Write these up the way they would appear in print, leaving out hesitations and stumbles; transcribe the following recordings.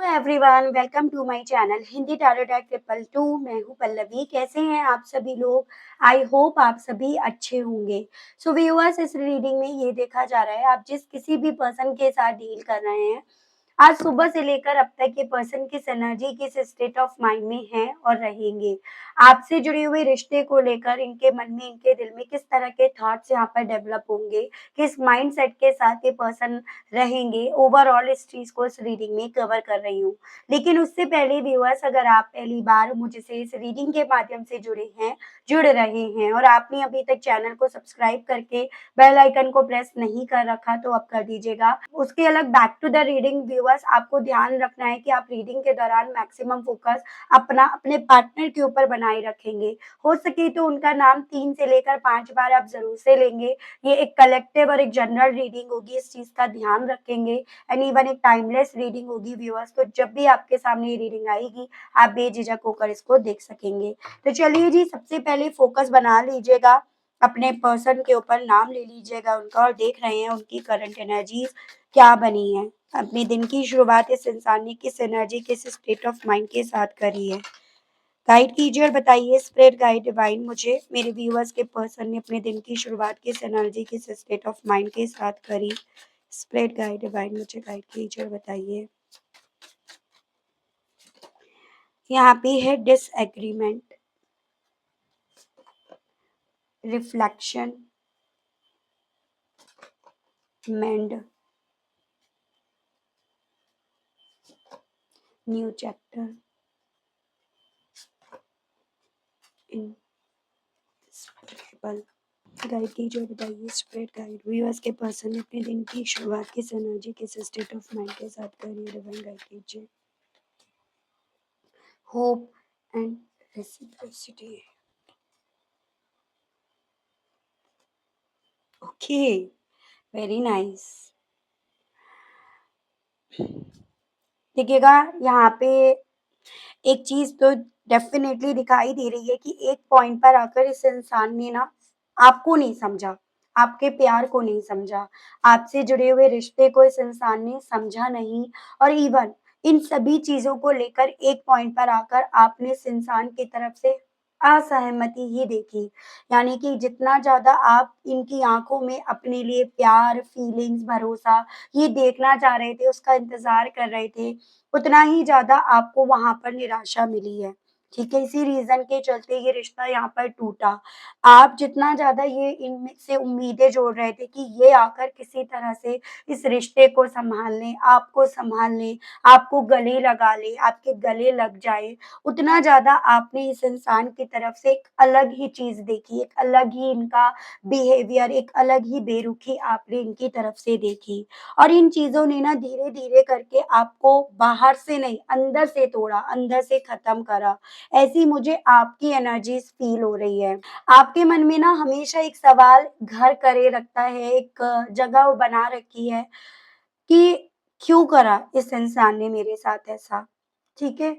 Everyone, welcome to my channel Hindi tarot deck triple two. मैं हूं पल्लवी। कैसे हैं आप सभी लोग? आई होप आप सभी अच्छे होंगे। सो व्यूअर्स, इस रीडिंग में ये देखा जा रहा है आप जिस किसी भी पर्सन के साथ डील कर रहे हैं, आज सुबह से लेकर अब तक ये पर्सन किस एनर्जी, किस स्टेट ऑफ माइंड में है और रहेंगे। आपसे जुड़े हुए रिश्ते को लेकर इनके मन में, इनके दिल में किस तरह के थॉट्स यहाँ पर डेवलप होंगे, किस माइंडसेट के साथ ये पर्सन रहेंगे, ओवरऑल इस चीज को इस रीडिंग में कवर कर रही हूँ। लेकिन उससे पहले व्यूअर्स, अगर आप पहली बार मुझसे इस रीडिंग के माध्यम से जुड़ रहे हैं और आपने अभी तक चैनल को सब्सक्राइब करके बेल आइकन को प्रेस नहीं कर रखा तो अब कर दीजिएगा। उसके अलग back to the reading viewers, आपको ध्यान रखना है कि आप रीडिंग के दौरान मैक्सिमम फोकस अपने पार्टनर के ऊपर बनाए रखेंगे। हो सके तो उनका नाम 3 से लेकर 5 बार आप जरूर से लेंगे। ये एक कलेक्टिव और एक जनरल रीडिंग होगी, इस चीज का ध्यान रखेंगे। एंड इवन एक टाइमलेस रीडिंग होगी व्यूअर्स, तो जब भी आपके सामने ये रीडिंग आएगी आप बेझिझक होकर इसको देख सकेंगे। तो चलिए जी, सबसे पहले फोकस बना लीजिएगा अपने पर्सन के ऊपर, नाम ले लीजिएगा उनका और देख रहे हैं उनकी करंट एनर्जीज क्या बनी है। अपने दिन की शुरुआत इस इंसान ने किस एनर्जी, किस स्टेट ऑफ माइंड के साथ करी है। गाइड कीजिए और बताइए स्प्रेड गाइड डिवाइन, मुझे मेरे व्यूअर्स के पर्सन ने अपने दिन की शुरुआत किस एनर्जी, किस स्टेट ऑफ माइंड के साथ करी। स्प्रेड गाइड डिवाइन, मुझे गाइड कीजिए और बताइए। यहाँ पे है डिसएग्रीमेंट, रिफ्लेक्शन, मेंड, न्यू चैप्टर, इनस्क्रूटेबल। गाइड कीजिए और बताइए स्प्रेड गाइड, व्यूअर्स के पर्सन ने अपने दिन की शुरुआत किस एनर्जी, किस स्टेट ऑफ माइंड के साथ करी है। डिवाइन गाइड कीजिए। Hope and reciprocity. Okay, very nice. देखिएगा, यहाँ पे एक चीज तो डेफिनेटली दिखाई दे रही है कि एक पॉइंट पर आकर इस इंसान ने ना आपको नहीं समझा, आपके प्यार को नहीं समझा, आपसे जुड़े हुए रिश्ते को इस इंसान ने समझा नहीं। और इवन इन सभी चीजों को लेकर एक पॉइंट पर आकर आपने इस इंसान की तरफ से असहमति ही देखी। यानी कि जितना ज्यादा आप इनकी आंखों में अपने लिए प्यार, फीलिंग्स, भरोसा ये देखना चाह रहे थे, उसका इंतजार कर रहे थे, उतना ही ज़्यादा आपको वहाँ पर निराशा मिली है। ठीक है? इसी रीज़न के चलते ये रिश्ता यहाँ पर टूटा। आप जितना ज़्यादा ये इनमें से उम्मीदें जोड़ रहे थे कि ये आकर किसी तरह से इस रिश्ते को सँभाल लें, आपको सँभाल लें, आपको गले लगा लें, आपके गले लग जाए, उतना ज़्यादा आपने इस इंसान की तरफ से एक अलग ही चीज़ देखी, एक अलग ही इनका बिहेवियर, एक अलग ही बेरुखी आपने इनकी तरफ से देखी। और इन चीज़ों ने ना धीरे-धीरे करके आपको बाहर से नहीं, अंदर से तोड़ा, अंदर से ख़त्म करा। ऐसी मुझे आपकी एनर्जीज़ फ़ील हो रही है। आपके मन में ना हमेशा एक सवाल घर करे रखता है, एक जगह बना रखी है कि क्यों करा इस इंसान ने मेरे साथ ऐसा? ठीक है?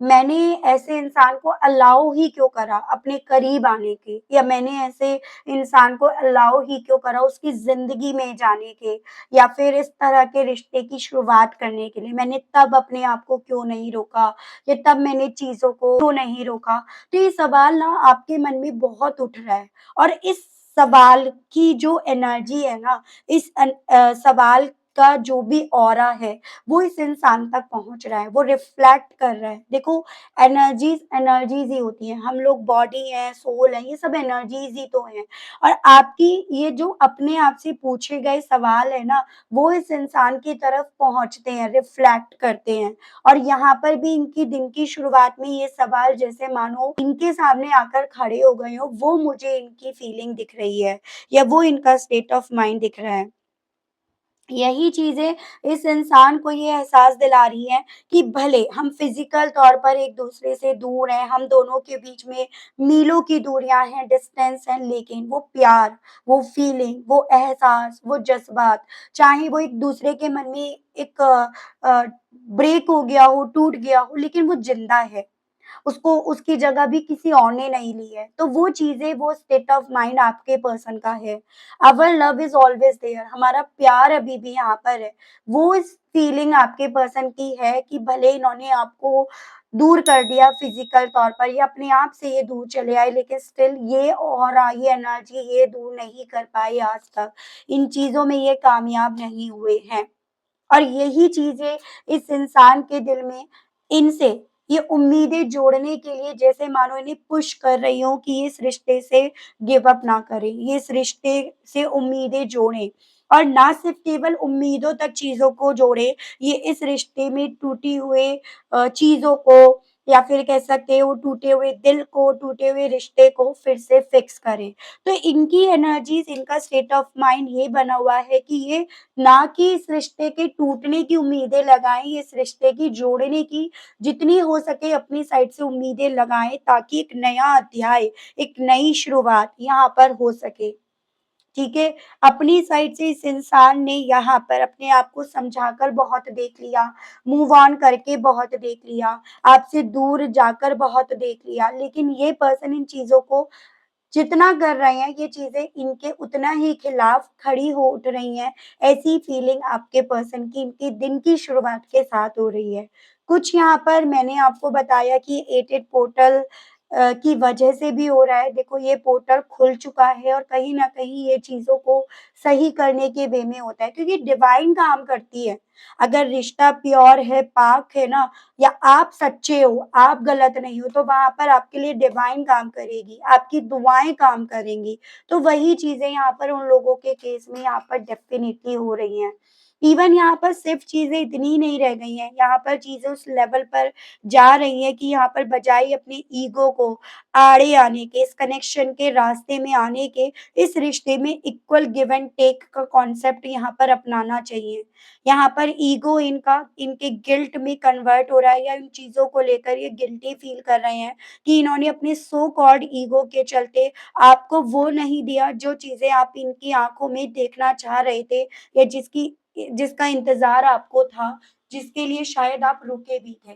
मैंने ऐसे इंसान को अलाउ ही क्यों करा अपने करीब आने के, या मैंने ऐसे इंसान को अलाउ ही क्यों करा उसकी ज़िंदगी में जाने के, या फिर इस तरह के रिश्ते की शुरुआत करने के लिए मैंने तब अपने आप को क्यों नहीं रोका, या तब मैंने चीज़ों को क्यों नहीं रोका? तो ये सवाल ना आपके मन में बहुत उठ रहा है और इस सवाल की जो एनर्जी है ना, सवाल का जो भी ऑरा है वो इस इंसान तक पहुँच रहा है, वो रिफ्लेक्ट कर रहा है। देखो, एनर्जीज़ एनर्जीज़ ही होती हैं, हम लोग बॉडी हैं, सोल है, ये सब एनर्जीज़ ही तो हैं। और आपकी ये जो अपने आप से पूछे गए सवाल है ना, वो इस इंसान की तरफ पहुँचते हैं, रिफ्लेक्ट करते हैं। और यहाँ पर भी इनकी दिन की शुरुआत में ये सवाल जैसे मानो इनके सामने आकर खड़े हो गए हों, वो मुझे इनकी फीलिंग दिख रही है, या वो इनका स्टेट ऑफ माइंड दिख रहा है। यही चीज़ें इस इंसान को ये एहसास दिला रही हैं कि भले हम फिज़िकल तौर पर एक-दूसरे से दूर हैं, हम दोनों के बीच में मीलों की दूरियाँ हैं, डिस्टेंस है, लेकिन वो प्यार, वो फीलिंग, वो एहसास, वो जज़्बात, चाहे वो एक-दूसरे के मन में एक ब्रेक हो गया हो, टूट गया हो, लेकिन वो ज़िंदा है। उसको उसकी जगह भी किसी और ने नहीं ली है। तो वो चीज़ें, वो स्टेट ऑफ माइंड आपके पर्सन का है। Our love is always there, हमारा प्यार अभी भी यहाँ पर है। वो इस फीलिंग आपके पर्सन की है कि भले इन्होंने आपको दूर कर दिया फिज़िकल तौर पर या अपने आप से ये दूर चले आए, लेकिन स्टिल ये ऑरा, ये एनर्जी ये दूर नहीं कर पाए आज तक। इन चीज़ों में ये कामयाब नहीं हुए हैं। और यही चीज़ें इस इंसान के दिल में इनसे ये उम्मीदें जोड़ने के लिए जैसे मानो इन्हें पुश कर रही हों कि ये इस रिश्ते से गिव अप ना करें, ये इस रिश्ते से उम्मीदें जोड़ें और ना सिर्फ केवल उम्मीदों तक चीज़ों को जोड़े, ये इस रिश्ते में टूटी हुए चीज़ों को या फिर कह सकते हैं वो टूटे हुए दिल को, टूटे हुए रिश्ते को फिर से फिक्स करें। तो इनकी एनर्जीज़, इनका स्टेट ऑफ माइंड ये बना हुआ है कि ये ना कि इस रिश्ते के टूटने की उम्मीदें लगाएँ, इस रिश्ते की जोड़ने की जितनी हो सके अपनी साइड से उम्मीदें लगाएँ ताकि एक नया अध्याय, एक नई शुरुआत यहाँ पर हो सके। ठीक है? अपनी साइड से इस इंसान ने यहाँ पर अपने आप को समझाकर बहुत देख लिया, मूव ऑन करके बहुत देख लिया, आपसे दूर जाकर बहुत देख लिया, लेकिन ये पर्सन इन चीज़ों को जितना कर रहे हैं, ये चीज़ें इनके उतना ही खिलाफ खड़ी हो उठ रही हैं। ऐसी फीलिंग आपके पर्सन की इनके दिन की शुरुआत के साथ हो रही है। कुछ यहाँ पर मैंने आपको बताया कि 88 पोर्टल की वजह से भी हो रहा है। देखो ये पोर्टल खुल चुका है और कहीं न कहीं ये चीज़ों को सही करने के वे में होता है क्योंकि डिवाइन काम करती है। अगर रिश्ता प्योर है, पाक है ना या आप सच्चे हो, आप गलत नहीं हो, तो वहाँ पर आपके लिए डिवाइन काम करेगी, आपकी दुआएँ काम करेंगी। तो वही चीज़ें यहाँ पर उन लोगों के केस में यहाँ पर डेफ़िनिटली हो रही हैं। इवन यहाँ पर सिर्फ़ चीज़ें इतनी ही नहीं रह गई हैं, यहाँ पर चीज़ें उस लेवल पर जा रही हैं कि यहाँ पर बजाय अपने ईगो को आड़े आने के, इस कनेक्शन के रास्ते में आने के, इस रिश्ते में इक्वल गिव एंड टेक का कॉन्सेप्ट यहाँ पर अपनाना चाहिए। यहाँ पर ईगो इनका इनके गिल्ट में कन्वर्ट हो रहा है या इन चीज़ों को लेकर ये गिल्टी फ़ील कर रहे हैं कि इन्होंने अपने सो कॉल्ड ईगो के चलते आपको वो नहीं दिया जो चीज़ें आप इनकी आँखों में देखना चाह रहे थे या जिसका इंतज़ार आपको था, जिसके लिए शायद आप रुके भी थे।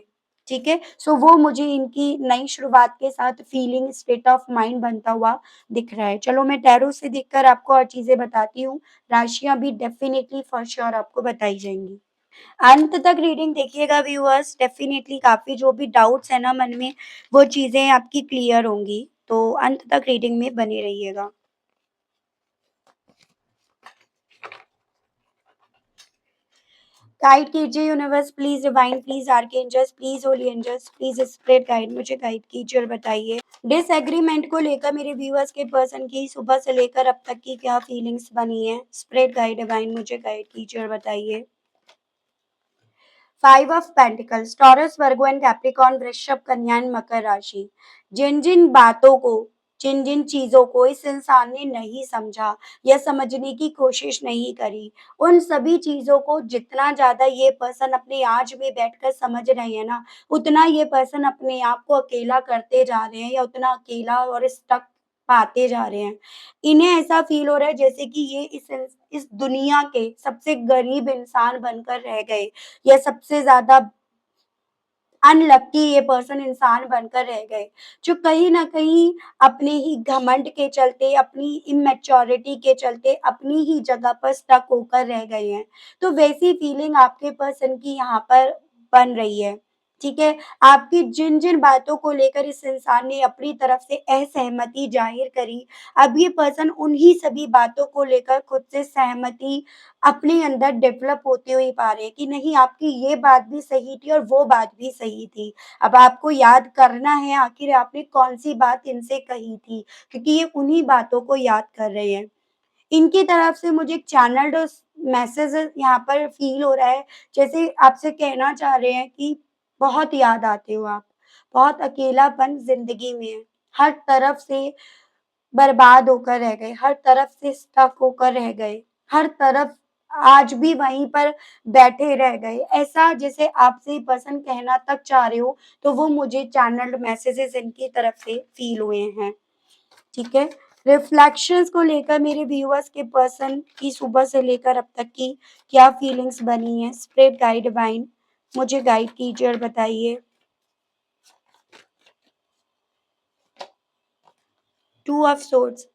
ठीक है? सो वो मुझे इनकी नई शुरुआत के साथ फीलिंग स्टेट ऑफ माइंड बनता हुआ दिख रहा है। चलो मैं टैरो से देखकर आपको और चीज़ें बताती हूँ। राशियाँ भी डेफ़िनिटली फॉर श्योर आपको बताई जाएँगी। अंत तक रीडिंग देखिएगा व्यूअर्स, डेफ़िनिटली काफ़ी जो भी डाउट्स हैं ना मन में, वो चीज़ें आपकी क्लियर होंगी। तो अंत तक रीडिंग में बने रहिएगा। गाइड कीजिए universe please, divine please, archangels please, holy angels please spirit guide, मुझे गाइड कीजिए और बताइए। डिसएग्रीमेंट को लेकर मेरे व्यूअर्स के पर्सन की सुबह से लेकर अब तक की क्या फीलिंग्स बनी हैं? स्पिरिट गाइड, डिवाइन मुझे गाइड कीजिए और बताइए। 5 of pentacles, taurus, Virgo and Capricorn, वृषभ, कन्या एंड मकर राशि। जिन-जिन बातों को, जिन-जिन चीज़ों को इस इंसान ने नहीं समझा या समझने की कोशिश नहीं करी, उन सभी चीज़ों को जितना ज़्यादा ये पर्सन अपने आज में बैठकर समझ रहे हैं ना, उतना ये पर्सन अपने आप को अकेला करते जा रहे हैं या उतना अकेला और स्टक पाते जा रहे हैं। इन्हें ऐसा फ़ील हो रहा है जैसे कि ये इस दुनिया के सबसे गरीब इंसान बनकर रह गए या सबसे ज़्यादा अनलकी ये पर्सन इंसान बनकर रह गए, जो कहीं न कहीं अपने ही घमंड के चलते, अपनी इमैच्योरिटी के चलते, अपनी ही जगह पर स्टक होकर रह गए हैं। तो वैसी फीलिंग आपके पर्सन की यहाँ पर बन रही है, ठीक है? आपकी जिन-जिन बातों को लेकर इस इंसान ने अपनी तरफ से असहमति ज़ाहिर करी, अब ये पर्सन उन्हीं सभी बातों को लेकर खुद से सहमति अपने अंदर डेवलप होते हुए पा रहे हैं कि नहीं आपकी ये बात भी सही थी और वो बात भी सही थी। अब आपको याद करना है आखिर आपने कौन-सी बात इनसे कही थी, क्योंकि ये उन्हीं बातों को याद कर रहे हैं। इनकी तरफ से मुझे एक चैनल्ड मैसेज यहाँ पर फ़ील हो रहा है, जैसे आपसे कहना चाह रहे हैं कि बहुत याद आते हो आप, बहुत अकेलापन ज़िंदगी में है। हर तरफ से बर्बाद होकर रह गए, हर तरफ से स्टक होकर रह गए, हर तरफ आज भी वहीं पर बैठे रह गए। ऐसा जैसे आपसे पर्सन कहना तक चाह रहे हो, तो वो मुझे चैनल्ड मैसेजेज़ इनकी तरफ से फ़ील हुए हैं, ठीक है? रिफ्लेक्शंस को लेकर मेरे व्यूअर्स के पर्सन की सुबह से लेकर अब तक की क्या फीलिंग्स बनी हैं? स्पिरिट गाइड डिवाइन मुझे गाइड कीजिए और बताइए। Two of swords,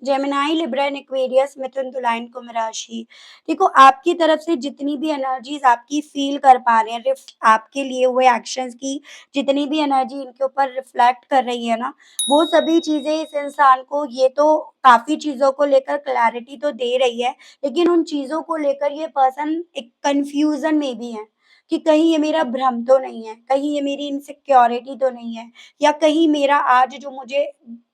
Gemini, Libra and Aquarius, Mithun, Tula and कुंभ राशि। देखो आपकी तरफ से जितनी भी एनर्जीज आपकी फील कर पा रहे हैं, आपके लिए हुए एक्शंस की जितनी भी एनर्जी इनके ऊपर रिफ्लेक्ट कर रही है ना, वो सभी चीजें इस इंसान को ये तो काफी चीजों को लेकर क्लैरिटी तो दे रही है, लेकिन उन चीजों को लेकर ये पर्सन एक कंफ्यूजन में भी है कि कहीं ये मेरा भ्रम तो नहीं है, कहीं ये मेरी इनसिक्योरिटी तो नहीं है, या कहीं मेरा आज जो मुझे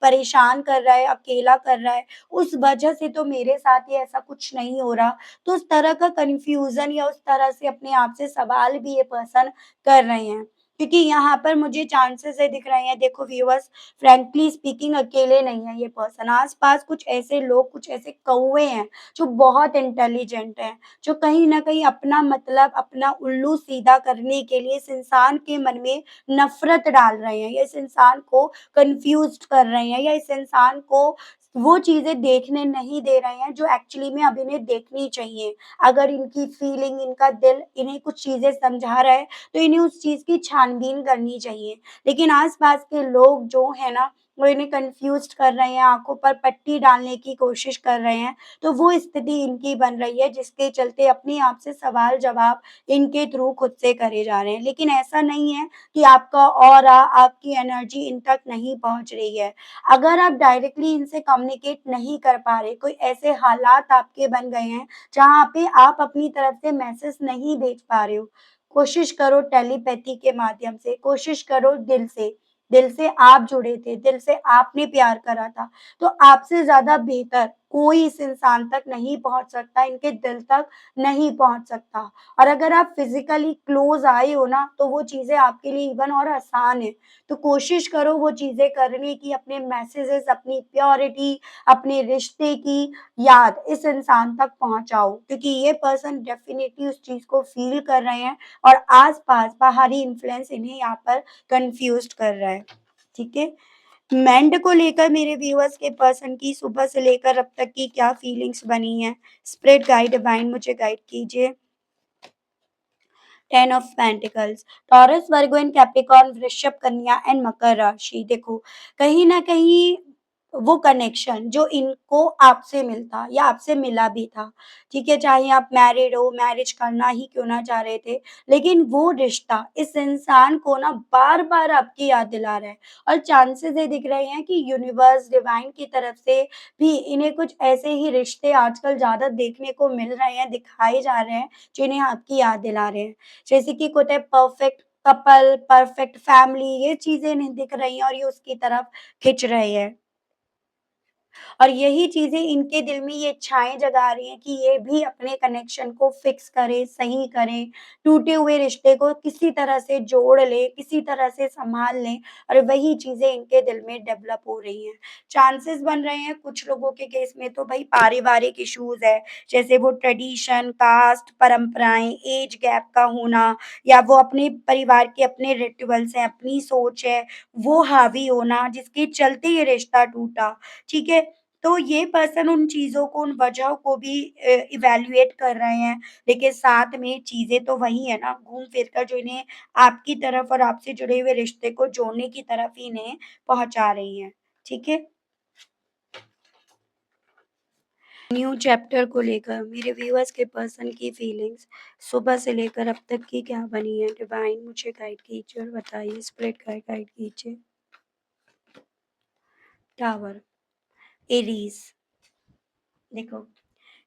परेशान कर रहा है, अकेला कर रहा है, उस वजह से तो मेरे साथ ये ऐसा कुछ नहीं हो रहा। तो उस तरह का कन्फ्यूज़न या उस तरह से अपने आप से सवाल भी ये पर्सन कर रहे हैं। क्योंकि यहाँ पर मुझे चांसेस ये दिख रहे हैं, देखो व्यूअर्स, फ्रैंकली स्पीकिंग अकेले नहीं है ये पर्सन, आस-पास कुछ ऐसे लोग, कुछ ऐसे कौवे हैं, जो बहुत इंटेलिजेंट हैं, जो कहीं न कहीं अपना मतलब, अपना उल्लू सीधा करने के लिए इस इंसान के मन में नफ़रत डाल रहे हैं, या इस इंसान को कन्फ्यूज़्ड कर रहे हैं, या इस इंसान को वो चीज़ें देखने नहीं दे रहे हैं जो एक्चुअली में अब इन्हें देखनी चाहिए। अगर इनकी फीलिंग, इनका दिल इन्हें कुछ चीज़ें समझा रहा है, तो इन्हें उस चीज़ की छानबीन करनी चाहिए। लेकिन आस-पास के लोग जो हैं ना, वो इन्हें कन्फ्यूज़्ड कर रहे हैं, आँखों पर पट्टी डालने की कोशिश कर रहे हैं, तो वो स्थिति इनकी बन रही है, जिसके चलते अपने आप से सवाल-जवाब इनके थ्रू खुद से करे जा रहे हैं। लेकिन ऐसा नहीं है कि आपका ऑरा, आपकी एनर्जी इन तक नहीं पहुँच रही है। अगर आप डायरेक्टली इनसे कम्युनिकेट नहीं कर पा रहे, कोई ऐसे हालात आपके बन गए हैं, जहाँ पे आप अपनी तरफ से मैसेज नहीं भेज पा रहे हो, कोशिश करो टेलीपैथी के माध्यम से, कोशिश करो दिल से। दिल से आप जुड़े थे, दिल से आपने प्यार करा था, तो आपसे ज़्यादा बेहतर कोई इस इंसान तक नहीं पहुँच सकता, इनके दिल तक नहीं पहुँच सकता। और अगर आप फिज़िकली क्लोज़ आए हो ना, तो वो चीज़ें आपके लिए इवन और आसान है। तो कोशिश करो वो चीज़ें करने की, अपने मैसेजेस, अपनी प्योरिटी, अपने रिश्ते की याद इस इंसान तक पहुँचाओ, क्योंकि ये पर्सन डेफ़िनिटली उस चीज़ को फ़ील कर रहे हैं और आस-पास बाहरी इन्फ्लुएंस इन्हें यहाँ पर कन्फ्यूज़्ड कर रहा है। ठीक है? मेंड को लेकर मेरे व्यूअर्स के पर्सन की सुबह से लेकर अब तक की क्या फीलिंग्स बनी हैं? स्पिरिट गाइड, डिवाइन मुझे गाइड कीजिए। 10 of pentacles, taurus, Virgo and Capricorn, वृषभ, कन्या एंड मकर राशि। देखो, कहीं न कहीं वो कनेक्शन जो इनको आपसे मिलता या आपसे मिला भी था, ठीक है? चाहे आप मैरिड हो, मैरिज करना ही क्यों ना चाह रहे थे, लेकिन वो रिश्ता इस इंसान को ना बार-बार आपकी याद दिला रहा है, और चांसेस ये दिख रहे हैं कि यूनिवर्स, डिवाइन की तरफ से भी इन्हें कुछ ऐसे ही रिश्ते आजकल ज़्यादा देखने को मिल रहे हैं, दिखाए जा रहे हैं, जो इन्हें आपकी याद दिला रहे हैं। जैसे कि एक होता है परफेक्ट कपल, परफेक्ट फैमिली, ये चीज़ें नहीं दिख रही हैं और ये उसकी तरफ खिंच रहे हैं। और यही चीज़ें इनके दिल में ये इच्छाएँ जगा रही हैं कि ये भी अपने कनेक्शन को फिक्स करें, सही करें, टूटे हुए रिश्ते को किसी तरह से जोड़ लें, किसी तरह से सँभाल लें, और वही चीज़ें इनके दिल में डेवलप हो रही हैं। चांसेस बन रहे हैं कुछ लोगों के केस में तो भई पारिवारिक इश्यूज़ है, जैसे वो ट्रेडिशन, कास्ट, परंपराएँ, ऐज गैप का होना, या वो अपने परिवार के अपने रिचुअल्स हैं, अपनी सोच है, वो हावी होना, जिसके चलते ये रिश्ता टूटा। ठीक है? तो ये पर्सन उन चीज़ों को, उन वजहों को भी इवैल्यूएट कर रहे हैं, लेकिन साथ में चीज़ें तो वही है ना, घूम-फिर कर जो इन्हें आपकी तरफ और आपसे जुड़े हुए रिश्ते को जोड़ने की तरफ ही इन्हें पहुँचा रही हैं। ठीक है? न्यू चैप्टर को लेकर मेरे व्यूअर्स के पर्सन की फीलिंग्स सुबह से लेकर अब तक की क्या बनी है? डिवाइन मुझे गाइड कीजिए और बताइए, स्पिरिट गाइड गाइड कीजिए। टावर, एरीज़, देखो,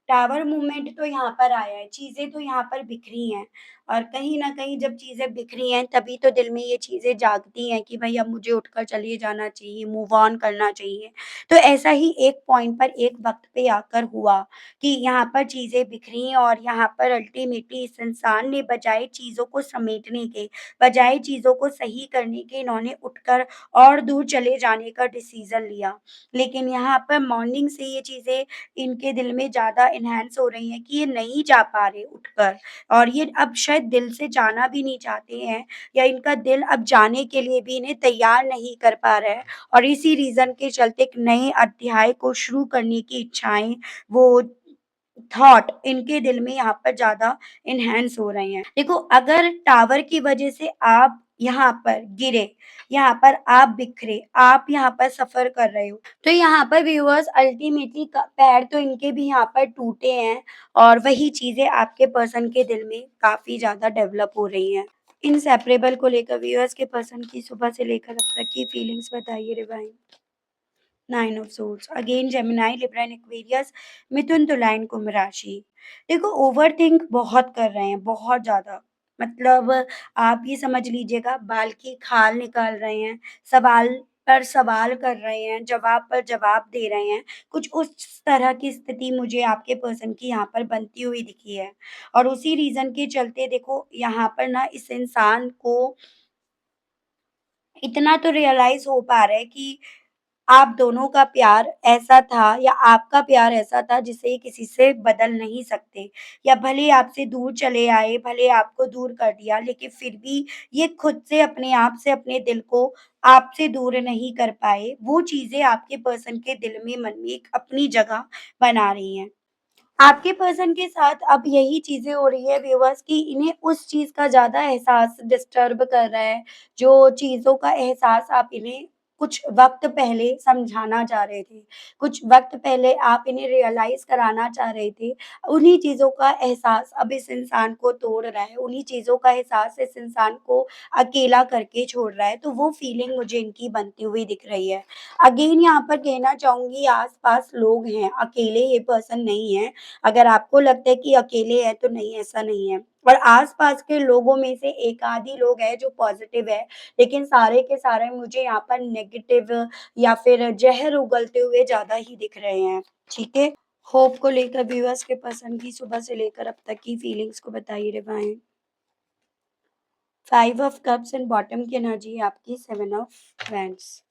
टावर मूवमेंट तो यहाँ पर आया है, चीज़ें तो यहाँ पर बिखरी हैं, और कहीं न कहीं जब चीज़ें बिखरी हैं, तभी तो दिल में ये चीज़ें जागती हैं कि भई अब मुझे उठकर चले जाना चाहिए, मूव ऑन करना चाहिए। तो ऐसा ही एक पॉइंट पर, एक वक़्त पे आकर हुआ कि यहाँ पर चीज़ें बिखरी, और यहाँ पर अल्टीमेटली इस इंसान ने बजाए चीज़ों को समेटने के, बजाए चीज़ों को सही करने के, इन्होंने उठकर और दूर चले जाने का डिसीज़न लिया। लेकिन यहाँ पर मॉर्निंग से ये चीज़ें इनके दिल में ज़्यादा एनहांस हो रही हैं कि ये नहीं जा पा रहे उठकर, और ये अब शायद दिल से जाना भी नहीं चाहते हैं, या इनका दिल अब जाने के लिए भी इन्हें तैयार नहीं कर पा रहा है, और इसी रीज़न के चलते एक नए अध्याय को शुरू करने की इच्छाएँ, वो थॉट इनके दिल में यहाँ पर ज़्यादा एनहांस हो रहे हैं। देखो, अगर टावर की वज़ह से आप यहाँ पर गिरे, यहाँ पर आप बिखरे, आप यहाँ पर सफ़र कर रहे हो। तो यहाँ पर व्यूअर्स अल्टीमेटली क पैर तो इनके भी यहाँ पर टूटे हैं और वही चीज़ें आपके पर्सन के दिल में काफ़ी ज़्यादा डेवलप हो रही हैं। इनसेपरेबल को लेकर व्यूअर्स के पर्सन की सुबह से लेकर अब तक की फीलिंग्स बताइए divine. 9 of swords, again Gemini, Libra and Aquarius, Mithun, Tula and कुंभ राशि। देखो ओवरथिंक बहुत कर रहे हैं, बहुत ज़्यादा। मतलब आप ये समझ लीजिएगा बाल की खाल निकाल रहे हैं, सवाल पर सवाल कर रहे हैं, जवाब पर जवाब दे रहे हैं। कुछ उस तरह की स्थिति मुझे आपके पर्सन की यहाँ पर बनती हुई दिखी है। और उसी रीज़न के चलते देखो यहाँ पर ना इस इंसान को इतना तो रियलाइज़ हो पा रहा है कि आप दोनों का प्यार ऐसा था या आपका प्यार ऐसा था जिसे किसी से बदल नहीं सकते या भले ही आपसे दूर चले आए, भले आपको दूर कर दिया, लेकिन फिर भी ये खुद से अपने आप से अपने दिल को आपसे दूर नहीं कर पाए। वो चीज़ें आपके पर्सन के दिल में, मन में एक अपनी जगह बना रही हैं। आपके पर्सन के साथ अब यही चीज़ें हो रही है व्यूअर्स कि इन्हें उस चीज़ का ज़्यादा एहसास डिस्टर्ब कर रहा है, जो चीज़ों का एहसास आप इन्हें कुछ वक़्त पहले समझाना चाह रहे थे, कुछ वक़्त पहले आप इन्हें रियलाइज़ कराना चाह रहे थे, उन्हीं चीज़ों का एहसास अब इस इंसान को तोड़ रहा है, उन्हीं चीज़ों का एहसास इस इंसान को अकेला करके छोड़ रहा है, तो वो फीलिंग मुझे इनकी बनती हुई दिख रही है। अगेन यहाँ पर कहना चाहूँगी आस-पास लोग हैं, अकेले ये पर्सन नहीं है। अगर आपको लगता है कि अकेले हैं, तो नहीं ऐसा नहीं है। और आस-पास के लोगों में से एक आध ही लोग हैं जो पॉज़िटिव है, लेकिन सारे के सारे मुझे यहाँ पर नेगेटिव या फिर ज़हर उगलते हुए ज़्यादा ही दिख रहे हैं, ठीक है? होप को लेकर व्यूअर्स के पसंद की सुबह से लेकर अब तक की फीलिंग्स को बताइए divine. 5 of cups and bottom की एनर्जी है आपकी 7 ऑफ वैंड्स।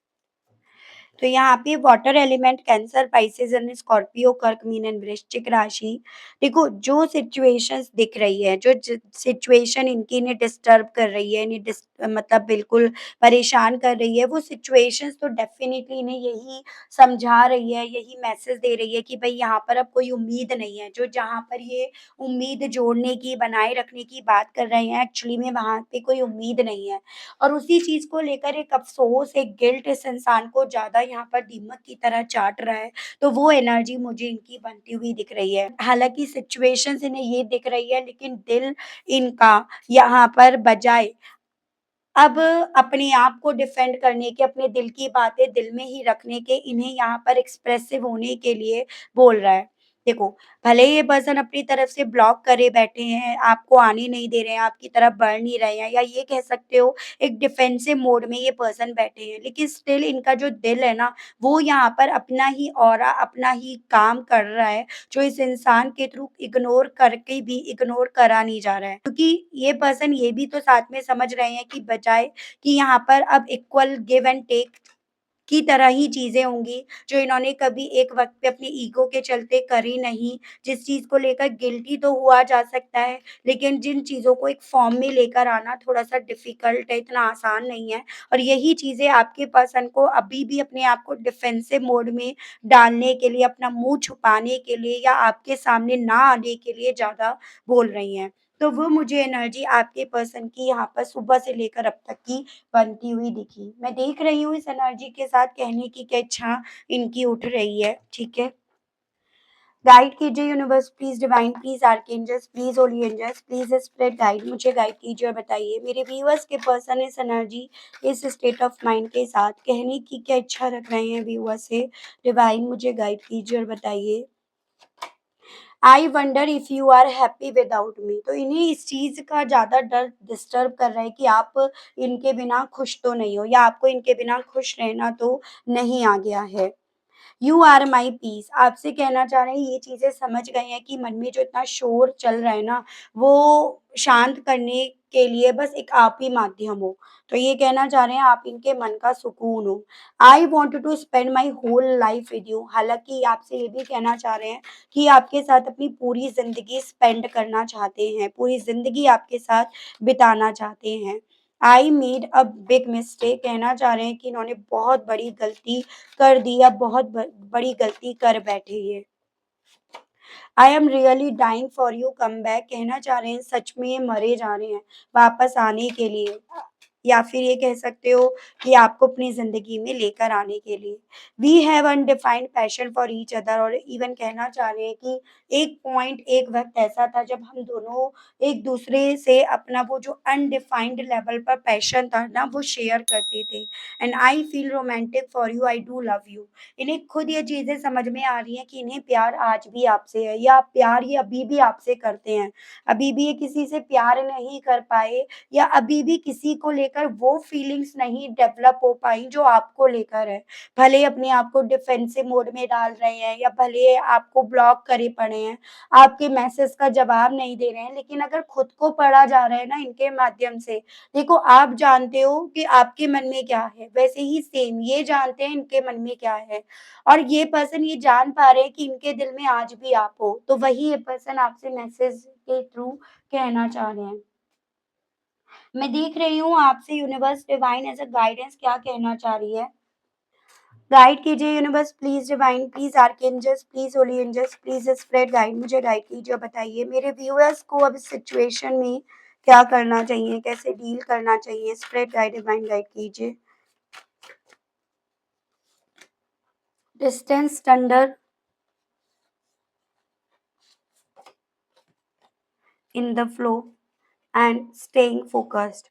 तो यहाँ पे water element cancer, Pisces and Scorpio, कर्क, मीन एंड वृश्चिक राशि। देखो जो सिचुएशंस दिख रही है, जो सिचुएशन इनकी इन्हें डिस्टर्ब कर रही है, इन्हें मतलब बिल्कुल परेशान कर रही है, वो सिचुएशंस तो डेफिनेटली इन्हें यही समझा रही है, यही मैसेज दे रही है कि भाई यहाँ पर अब कोई उम्मीद नहीं है। जो जहाँ पर ये उम्मीद जोड़ने की, बनाए रखने की बात कर रहे हैं, एक्चुअली में वहाँ पे कोई उम्मीद नहीं है। और उसी चीज़ को लेकर एक अफ़सोस, एक गिल्ट इस इंसान को ज़्यादा यहाँ पर दीमक की तरह चाट रहा है, तो वो एनर्जी मुझे इनकी बनती हुई दिख रही है। हालाँकि सिचुएशंस इन्हें ये दिख रही है, लेकिन दिल इनका यहाँ पर बजाए अब अपने आप को डिफेंड करने के, अपने दिल की बातें दिल में ही रखने के, इन्हें यहाँ पर एक्सप्रेसिव होने के लिए बोल रहा है। देखो, भले ही ये पर्सन अपनी तरफ से ब्लॉक करे बैठे हैं, आपको आने नहीं दे रहे हैं, आपकी तरफ बढ़ नहीं रहे हैं या ये कह सकते हो एक डिफेंसिव मोड में ये पर्सन बैठे हैं, लेकिन स्टिल इनका जो दिल है ना, वो यहाँ पर अपना ही ऑरा, अपना ही काम कर रहा है, जो इस इंसान के थ्रू इग्नोर करके भी इग्नोर करा नहीं जा रहा है। क्योंकि ये पर्सन ये भी तो साथ में समझ रहे हैं कि बजाए कि यहाँ पर अब इक्वल गिव एंड टेक की तरह ही चीज़ें होंगी, जो इन्होंने कभी एक वक़्त पे अपने ईगो के चलते करी नहीं, जिस चीज़ को लेकर गिल्टी तो हुआ जा सकता है, लेकिन जिन चीज़ों को एक फ़ॉर्म में लेकर आना थोड़ा-सा डिफ़िकल्ट है, इतना आसान नहीं है। और यही चीज़ें आपके पर्सन को अभी भी अपने आप को डिफेंसिव मोड में डालने के लिए, अपना मुँह छुपाने के लिए या आपके सामने ना आने के लिए ज़्यादा बोल रही हैं। तो वो मुझे एनर्जी आपके पर्सन की यहाँ पर सुबह से लेकर अब तक की बनती हुई दिखी। मैं देख रही हूँ इस एनर्जी के साथ कहने की क्या इच्छा इनकी उठ रही है, ठीक है? गाइड कीजिए universe please, divine please, archangels please, holy angels please spread guide, मुझे गाइड कीजिए और बताइए मेरे व्यूअर्स के पर्सन इस एनर्जी, इस स्टेट ऑफ माइंड के साथ कहने की क्या इच्छा रख रहे हैं व्यूअर्स से? डिवाइन मुझे गाइड कीजिए और बताइए। I wonder if you are happy without me. तो इन्हें इस चीज़ का ज़्यादा डर डिस्टर्ब कर रहा है कि आप इनके बिना खुश तो नहीं हो या आपको इनके बिना खुश रहना तो नहीं आ गया है। यू आर माई पीस, आपसे कहना चाह रहे हैं ये चीज़ें समझ गए हैं कि मन में जो इतना शोर चल रहा है ना, वो शांत करने के लिए बस एक आप ही माध्यम हो। तो ये कहना चाह रहे हैं आप इनके मन का सुकून हो। I want to spend my whole life with you, हालाँकि आपसे ये भी कहना चाह रहे हैं कि आपके साथ अपनी पूरी ज़िंदगी स्पेंड करना चाहते हैं, पूरी ज़िंदगी आपके साथ बिताना चाहते हैं। I made a big mistake, कहना चाह रहे हैं कि इन्होंने बहुत बड़ी गलती कर दी, अब बहुत बड़ी गलती कर बैठे ये। I am really dying for you come back, कहना चाह रहे हैं सच में ये मरे जा रहे हैं वापस आने के लिए। या फिर ये कह सकते हो कि आपको अपनी ज़िंदगी में लेकर आने के लिए। We have undefined passion for each other और इवन कहना चाह रहे हैं कि एक वक़्त ऐसा था जब हम दोनों एक-दूसरे से अपना वो जो अनडिफाइंड लेवल पर पैशन था ना, वो शेयर करते थे। And I feel romantic for you, I do love you. इन्हें खुद ये चीज़ें समझ में आ रही हैं कि इन्हें प्यार आज भी आपसे है या प्यार ये अभी भी आपसे करते हैं। अभी भी ये किसी से प्यार नहीं कर पाए या अभी भी किसी को लेकर वो फीलिंग्स नहीं डेवलप हो पाई जो आपको लेकर है। भले ही अपने आप को डिफेंसिव मोड में डाल रहे हैं या भले आपको ब्लॉक करे पड़े हैं, आपके मैसेज का जवाब नहीं दे रहे हैं, लेकिन अगर खुद को पढ़ा जा रहा है ना इनके माध्यम से, देखो आप जानते हो कि आपके मन में क्या है, वैसे ही सेम ये जानते हैं इनके मन में क्या है और ये पर्सन ये जान पा रहे हैं कि इनके दिल में आज भी आप हो, तो वही ये पर्सन आपसे मैसेज के थ्रू कहना चाह रहे हैं। मैं देख रही हूँ आपसे universe divine as a guidance क्या कहना चाह रही है। गाइड कीजिए universe please divine, please archangels, please holy angels, please spread guide मुझे गाइड कीजिए और बताइए मेरे व्यूअर्स को अब इस सिचुएशन में क्या करना चाहिए, कैसे डील करना चाहिए? स्प्रेड गाइड डिवाइन गाइड कीजिए। Distance thunder in the flow and staying focused.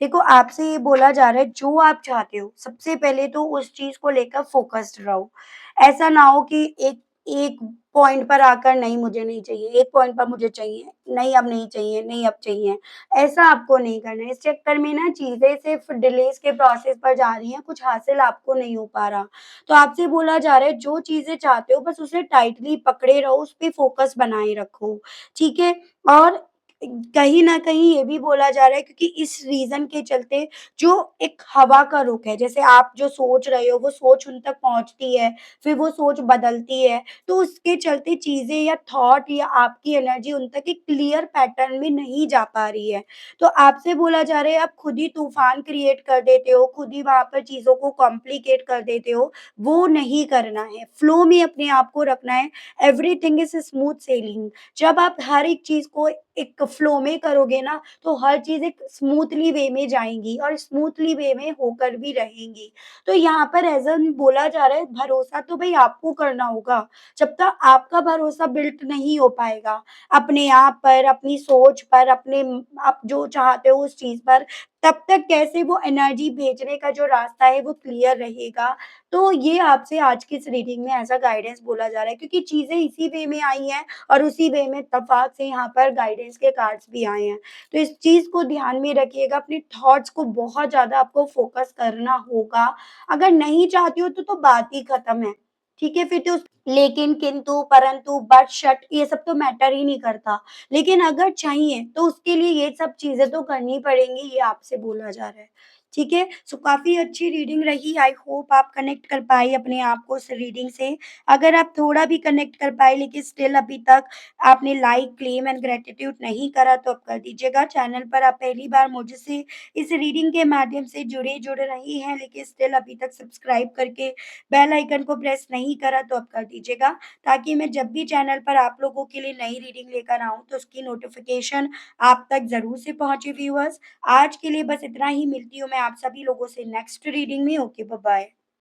देखो आपसे ये बोला जा रहा है जो आप चाहते हो सबसे पहले तो उस चीज को लेकर फोकस्ड रहो। ऐसा ना हो कि एक एक पॉइंट पर आकर नहीं मुझे नहीं चाहिए, एक पॉइंट पर मुझे चाहिए, नहीं अब नहीं चाहिए, नहीं अब चाहिए। ऐसा आपको नहीं करना है। इस चक्कर में ना चीजें सिर्फ डिलेस के प्रोसेस पर जा रही हैं, कुछ हासिल आपको नहीं हो पा रहा। तो आपसे बोला जा रहा है जो चीजें चाहते हो बस उसे टाइटली पकड़े रहो, उस पे फोकस बनाए रखो। ठीक है? और कहीं न कहीं ये भी बोला जा रहा है क्योंकि इस रीज़न के चलते जो एक हवा का रुख है, जैसे आप जो सोच रहे हो वो सोच उन तक पहुँचती है, फिर वो सोच बदलती है, तो उसके चलते चीज़ें या थॉट या आपकी एनर्जी उन तक एक क्लियर पैटर्न में नहीं जा पा रही है। तो आपसे बोला जा रहा है आप खुद ही तूफ़ान क्रिएट कर देते हो, खुद ही वहाँ पर चीज़ों को कॉम्प्लिकेट कर देते हो, वो नहीं करना है। फ्लो में अपने आप को रखना है, एवरीथिंग इज़ स्मूथ सेलिंग। जब आप हर एक चीज़ को एक फ्लो में करोगे ना, तो हर चीज़ एक स्मूथली वे में जाएँगी और स्मूथली वे में होकर भी रहेंगी। तो यहाँ पर ऐज़ एन बोला जा रहा है भरोसा तो भई आपको करना होगा। जब तक आपका भरोसा बिल्ट नहीं हो पाएगा, अपने आप पर, अपनी सोच पर, आप जो चाहते हो उस चीज़ पर, तब तक कैसे वो एनर्जी भेजने का जो रास्ता है वो क्लियर रहेगा। तो ये आपसे आज की इस रीडिंग में ऐसा गाइडेंस बोला जा रहा है क्योंकि चीज़ें इसी वे में आई हैं और उसी वे में इत्तेफ़ाक से यहाँ पर गाइडेंस के कार्ड्स भी आए हैं। तो इस चीज़ को ध्यान में रखिएगा, अपने थॉट्स को बहुत ज़्यादा आपको फ़ोकस करना होगा। अगर नहीं चाहती हो तो बात ही ख़त्म है, ठीक है? फिर तो लेकिन, किंतु, परंतु, बट, शट ये सब तो मैटर ही नहीं करता। लेकिन अगर चाहिए तो उसके लिए ये सब चीज़ें तो करनी पड़ेंगी, ये आपसे बोला जा रहा है। ठीक है? सो काफ़ी अच्छी रीडिंग रही, आई होप आप कनेक्ट कर पाए अपने आप को उस रीडिंग से। अगर आप थोड़ा भी कनेक्ट कर पाए लेकिन स्टिल अभी तक आपने लाइक, क्लेम एंड ग्रैटिट्यूड नहीं करा तो अब कर दीजिएगा। चैनल पर आप पहली बार मुझसे इस रीडिंग के माध्यम से जुड़ रही हैं लेकिन स्टिल अभी तक सब्सक्राइब करके बेल आइकन को प्रेस नहीं करा तो अब कर दीजिएगा, ताकि मैं जब भी चैनल पर आप लोगों के लिए नई रीडिंग लेकर आऊँ तो उसकी नोटिफ़िकेशन आप तक ज़रूर से पहुँचे व्यूअर्स। आज के लिए बस इतना ही, मिलती हूँ मैं आप सभी लोगों से नेक्स्ट रीडिंग में। Okay, bye-bye.